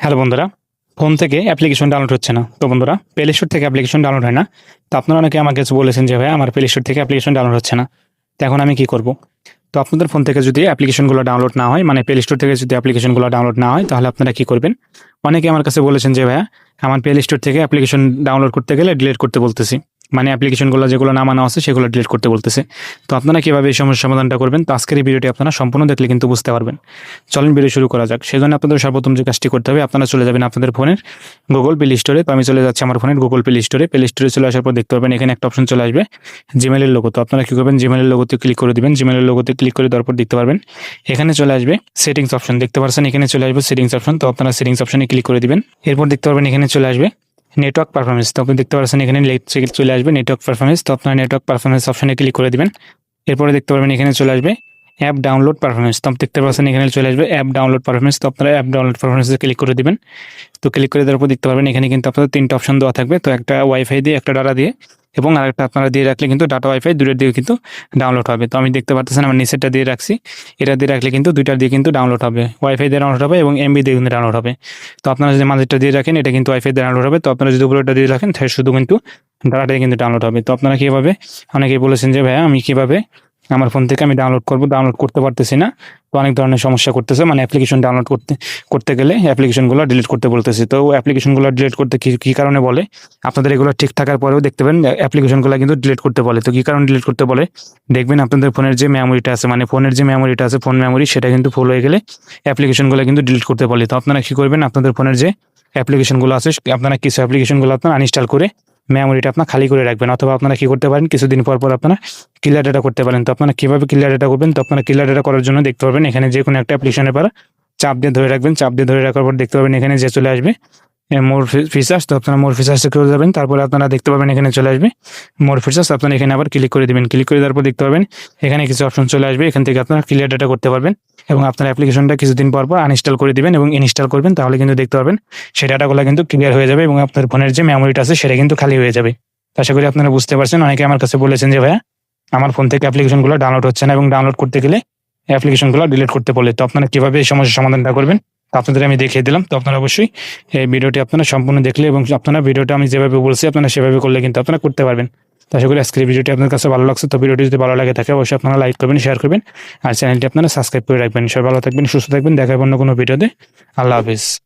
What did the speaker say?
Hello বন্ধুরা, phone থেকে application download হচ্ছে না। তো বন্ধুরা, প্লে স্টোর থেকে অ্যাপ্লিকেশন ডাউনলোড হয় না। তো আপনারা অনেকে আমাকে কাছে বলেছেন যে ভাই আমার প্লে স্টোর থেকে অ্যাপ্লিকেশন ডাউনলোড হচ্ছে না। তো এখন আমি কি করব? তো আপনাদের ফোন থেকে যদি অ্যাপ্লিকেশনগুলো ডাউনলোড না হয়, মানে প্লে স্টোর থেকে যদি অ্যাপ্লিকেশনগুলো ডাউনলোড না হয়, তাহলে আপনারা কি করবেন? অনেকে আমার কাছে বলেছেন যে ভাইয়া আমার প্লে স্টোর থেকে অ্যাপ্লিকেশন ডাউনলোড করতে গেলে ডিলিট করতে বলতেছি, মানে অ্যাপ্লিকেশনগুলো যেগুলো নামানো আছে সেগুলো ডিলিট করতে বলতেছে। তো আপনারা কিভাবে এই সমস্যার সমাধানটা করবেন? তো আজকের এই ভিডিওটি আপনারা সম্পূর্ণ দেখলে কিন্তু বুঝতে পারবেন। চলেন ভিডিও শুরু করা যাক। সেজন্য আপনাদের সর্বপ্রথম যে কাজটি করতে হবে, আপনারা চলে যাবেন আপনাদের ফোনের গুগল প্লে স্টোরে। তো আমি চলে যাচ্ছি আমার ফোনের গুগল প্লে স্টোরে। প্লে স্টোরে চলে আসার পর দেখতে পাবেন এখানে একটা অপশন চলে আসবে জিমেলের লোগো। তো আপনারা কি করবেন? জিমেলের লোগোতে ক্লিক করে দিবেন। জিমেলের লোগোতে ক্লিক করে দেওয়ার পর দেখতে পারবেন এখানে চলে আসবে সেটিংস অপশন। দেখতে পাচ্ছেন এখানে চলে আসবে সেটিংস অপশন। তো আপনারা সেটিংস অপশনে ক্লিক করে দিবেন। এরপর দেখতে পারবেন এখানে চলে আসবে নেটওয়ার্ক পারফরমেন্স। তো আপনি দেখতে পাচ্ছেন এখানে চলে আসবে নেটওয়ার্ক পারফরমেন্স। তো আপনারা নেটওয়ার্ক পারফরমেন্স অপশনে ক্লিক করে দিবেন। এরপরে দেখতে পারবেন এখানে চলে আসবে অ্যাপ ডাউনলোড পারফরমেন্স। তো আপনি দেখতে পাচ্ছেন এখানে চলে আসবে অ্যাপ ডাউনলোড পারফরমেন্স। তো আপনারা অ্যাপ ডাউনলোড পারফরমেন্সে ক্লিক করে দিবেন। তো ক্লিক করে দেওয়ার পর দেখতে পারবেন এখানে কিন্তু আপনাদের তিনটা অপশন দেওয়া থাকবে। তো একটা ওয়াইফাই দিয়ে, একটা ডাটা দিয়ে, এবং আরেকটা আপনারা দিয়ে রাখলে কিন্তু ডাটা ওয়াইফাই দুটোর দিয়ে কিন্তু ডাউনলোড হবে। তো আমি দেখতে পাচ্ছেন আমার নিচেরটা দিয়ে রাখছি। এটা দিয়ে রাখলে কিন্তু দুইটার দিয়ে কিন্তু ডাউনলোড হবে, ওয়াইফাই দিয়ে ডাউনলোড হবে এবং এমবি দিয়ে কিন্তু ডাউনলোড হবে। তো আপনারা যদি মাঝেরটা দিয়ে রাখেন এটা কিন্তু ওয়াইফাই দিয়ে ডাউনলোড হবে। তো আপনারা যদি উপরেরটা দিয়ে রাখেন তাহলে শুধু কিন্তু ডাটাটাই কিন্তু ডাউনলোড হবে। তো আপনারা কীভাবে, অনেকেই বলেছেন যে ভাইয়া আমি কীভাবে আমার ফোন থেকে আমি ডাউনলোড করবো, ডাউনলোড করতে পারতেছি না। তো অনেক ধরনের সমস্যা করতেছে, মানে অ্যাপ্লিকেশন ডাউনলোড করতে গেলে অ্যাপ্লিকেশনগুলো ডিলিট করতে বলতেছে। তো অ্যাপ্লিকেশনগুলো ডিলিট করতে কী কারণে বলে? আপনাদের এগুলো ঠিক থাকার পরেও দেখতে পাবেন অ্যাপ্লিকেশনগুলো কিন্তু ডিলিট করতে বলে। তো কী কারণে ডিলিট করতে বলে? দেখবেন আপনাদের ফোনের যে মেমোরিটা আছে, মানে ফোনের যে মেমোরিটা আছে, ফোন মেমোরি, সেটা কিন্তু ফুল হয়ে গেলে অ্যাপ্লিকেশনগুলো কিন্তু ডিলিট করতে বলে। তো আপনারা কী করবেন? আপনাদের ফোনের যে অ্যাপ্লিকেশনগুলো আছে, আপনারা কিছু অ্যাপ্লিকেশনগুলো আপনারা আনইনস্টল করে মেমোরিটা আপনার খালি করে রাখবেন। অথবা আপনারা কী করতে পারেন, কিছুদিন পর আপনারা ক্লিয়ার ডাটা করতে পারেন। তো আপনারা কীভাবে ক্লিয়ার ডাটা করবেন? তো আপনারা ক্লিয়ার ডাটা করার জন্য দেখতে পাবেন এখানে যে কোনো একটা অ্যাপ্লিকেশনের পর চাপ দিয়ে ধরে রাখবেন। চাপ দিয়ে ধরে রাখার পর দেখতে পাবেন এখানে যে চলে আসবে মোর ফিচার্স। তো আপনারা মোর ফিচার্সে করে যাবেন। তারপরে আপনারা দেখতে পাবেন এখানে চলে আসবে মোর ফিচার্স। আপনারা এখানে আবার ক্লিক করে দেবেন। ক্লিক করে দেওয়ার পর দেখতে পাবেন এখানে কিছু অপশন চলে আসবে। এখান থেকে আপনারা ক্লিয়ার ডাটা করতে পারবেন এবং আপনার অ্যাপ্লিকেশনটা কিছুদিন পর আনইনস্টল করে দিবেন এবং ইনস্টল করবেন। তাহলে কিন্তু দেখতে পাবেন সেই ডাটাগুলো কিন্তু ক্লিয়ার হয়ে যাবে এবং আপনার ফোনের যে মেমোরিটা আছে সেটা কিন্তু খালি হয়ে যাবে। আশা করি আপনারা বুঝতে পারছেন। অনেকে আমার কাছে বলেছেন যে ভাইয়া আমার ফোন থেকে অ্যাপ্লিকেশনগুলো ডাউনলোড হচ্ছে না এবং ডাউনলোড করতে গেলে অ্যাপ্লিকেশনগুলো ডিলিট করতে বলে। তো আপনারা কীভাবে এই সমস্যার সমাধানটা করবেন আপনাদের আমি দেখিয়ে দিলাম। তো আপনারা অবশ্যই এই ভিডিওটি আপনারা সম্পূর্ণ দেখলে এবং আপনারা ভিডিওটা আমি যেভাবে বলছি আপনারা সেভাবে করলে কিন্তু আপনারা করতে পারবেন। তো আশা করি আজকের ভিডিওটি আপনার কাছে ভালো লাগছে। তো ভিডিওটি যদি ভালো লাগে থাকে অবশ্যই আপনারা লাইক করবেন, শেয়ার করবেন আর চ্যানেলটি আপনারা সাবস্ক্রাইব করে রাখবেন। সবাই ভালো থাকবেন, সুস্থ থাকবেন। দেখা হবে অন্য কোনো ভিডিওতে। আল্লাহ হাফিজ।